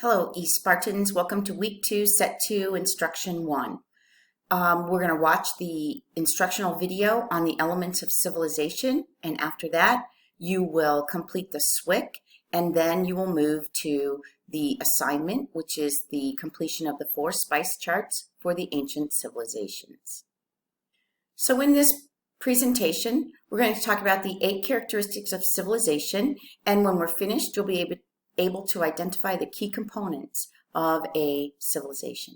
Hello, eSpartans. Welcome to Week 2, Set 2, Instruction 1. We're going to watch the instructional video on the elements of civilization, and after that, you will complete the SWIC, and then you will move to the assignment, which is the completion of the 4 spice charts for the ancient civilizations. So in this presentation, we're going to talk about the 8 characteristics of civilization, and when we're finished, you'll be able to identify the key components of a civilization.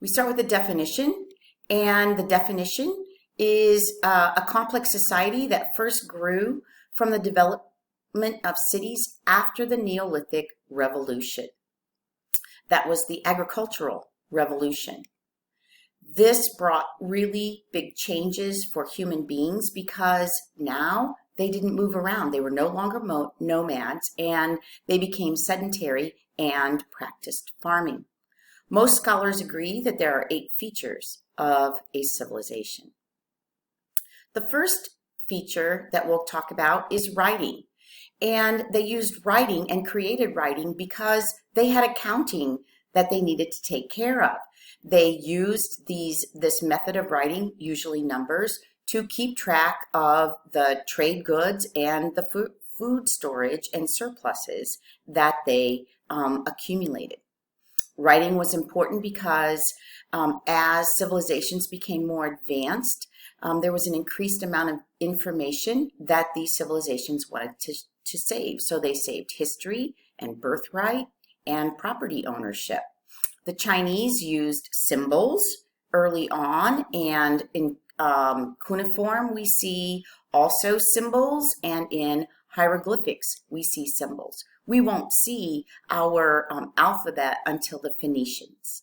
We start with the definition, and the definition is a complex society that first grew from the development of cities after the Neolithic Revolution. That was the agricultural revolution. This brought really big changes for human beings because now they didn't move around. They were no longer nomads, and they became sedentary and practiced farming. Most scholars agree that there are 8 features of a civilization. The first feature that we'll talk about is writing. And they used writing and created writing because they had accounting that they needed to take care of. They used this method of writing, usually numbers, to keep track of the trade goods and the food storage and surpluses that they accumulated. Writing was important because as civilizations became more advanced, there was an increased amount of information that these civilizations wanted to save. So they saved history and birthright and property ownership. The Chinese used symbols early on, and in cuneiform we see also symbols, and in hieroglyphics we see symbols. We won't see our alphabet until the Phoenicians.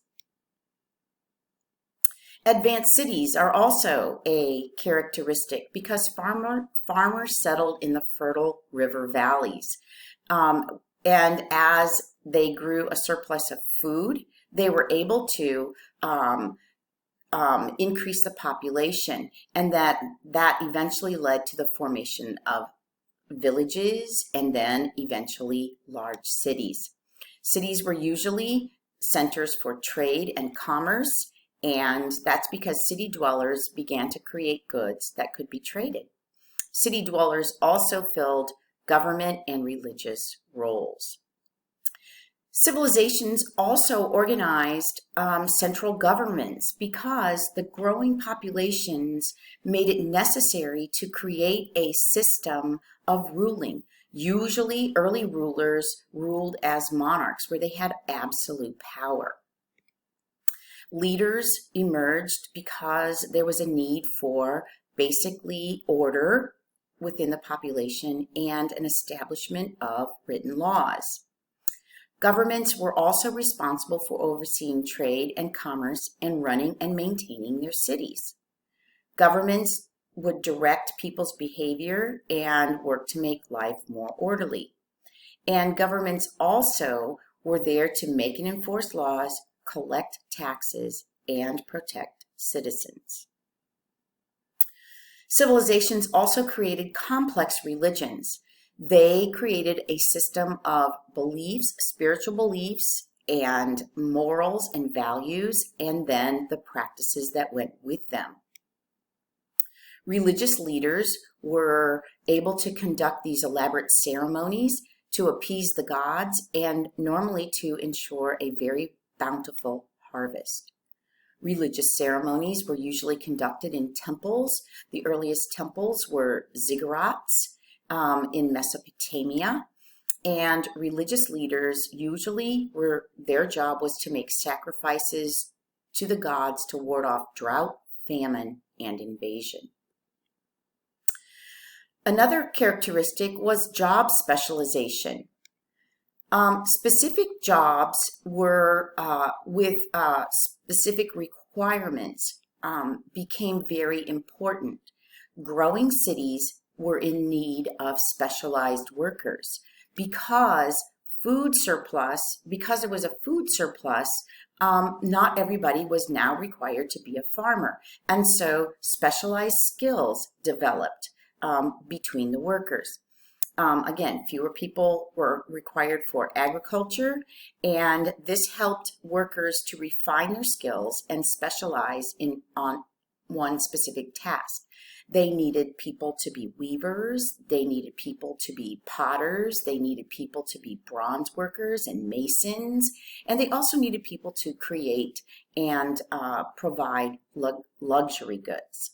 Advanced cities are also a characteristic because farmers settled in the fertile river valleys. And as they grew a surplus of food, they were able to increase the population, and that eventually led to the formation of villages and then eventually large cities. Cities were usually centers for trade and commerce, and that's because city dwellers began to create goods that could be traded. City dwellers also filled government and religious roles. Civilizations also organized central governments because the growing populations made it necessary to create a system of ruling. Usually, early rulers ruled as monarchs, where they had absolute power. Leaders emerged because there was a need for basically order within the population and an establishment of written laws. Governments were also responsible for overseeing trade and commerce and running and maintaining their cities. Governments would direct people's behavior and work to make life more orderly. And governments also were there to make and enforce laws, collect taxes, and protect citizens. Civilizations also created complex religions. They created a system of beliefs, spiritual beliefs, and morals and values, and then the practices that went with them. Religious leaders were able to conduct these elaborate ceremonies to appease the gods and normally to ensure a very bountiful harvest. Religious ceremonies were usually conducted in temples. The earliest temples were ziggurats in Mesopotamia, and religious leaders usually their job was to make sacrifices to the gods to ward off drought, famine, and invasion. Another characteristic was job specialization. Specific jobs were with specific requirements became very important. Growing cities were in need of specialized workers because there was a food surplus, not everybody was now required to be a farmer. And so specialized skills developed between the workers. Again, fewer people were required for agriculture, and this helped workers to refine their skills and specialize on one specific task. They needed people to be weavers, they needed people to be potters, they needed people to be bronze workers and masons, and they also needed people to create and provide luxury goods.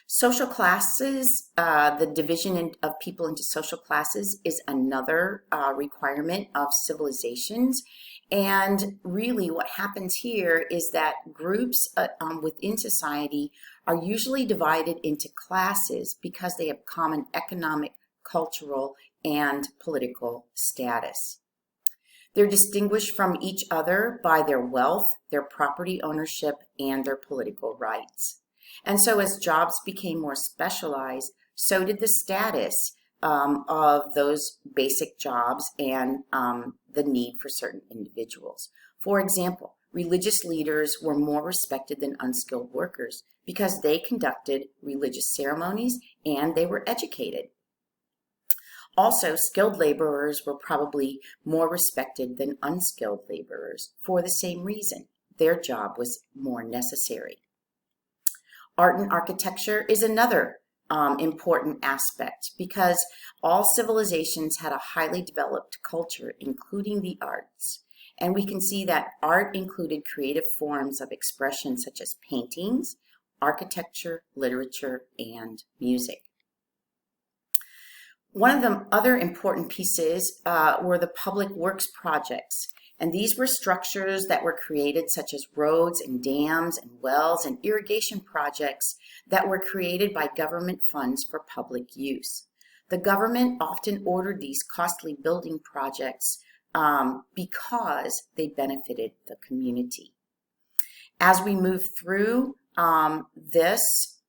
Social classes, the division of people into social classes is another requirement of civilizations. And really what happens here is that groups within society are usually divided into classes because they have common economic, cultural, and political status. They're distinguished from each other by their wealth, their property ownership, and their political rights. And so as jobs became more specialized, so did the status of those basic jobs and the need for certain individuals. For example, religious leaders were more respected than unskilled workers because they conducted religious ceremonies and they were educated. Also, skilled laborers were probably more respected than unskilled laborers for the same reason. Their job was more necessary. Art and architecture is another important aspect because all civilizations had a highly developed culture, including the arts. And we can see that art included creative forms of expression such as paintings, architecture, literature, and music. One of the other important pieces were the public works projects. And these were structures that were created such as roads and dams and wells and irrigation projects that were created by government funds for public use. The government often ordered these costly building projects because they benefited the community. As we move through this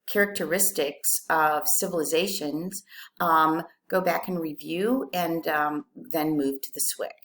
characteristics of civilizations, go back and review and then move to the SWIC.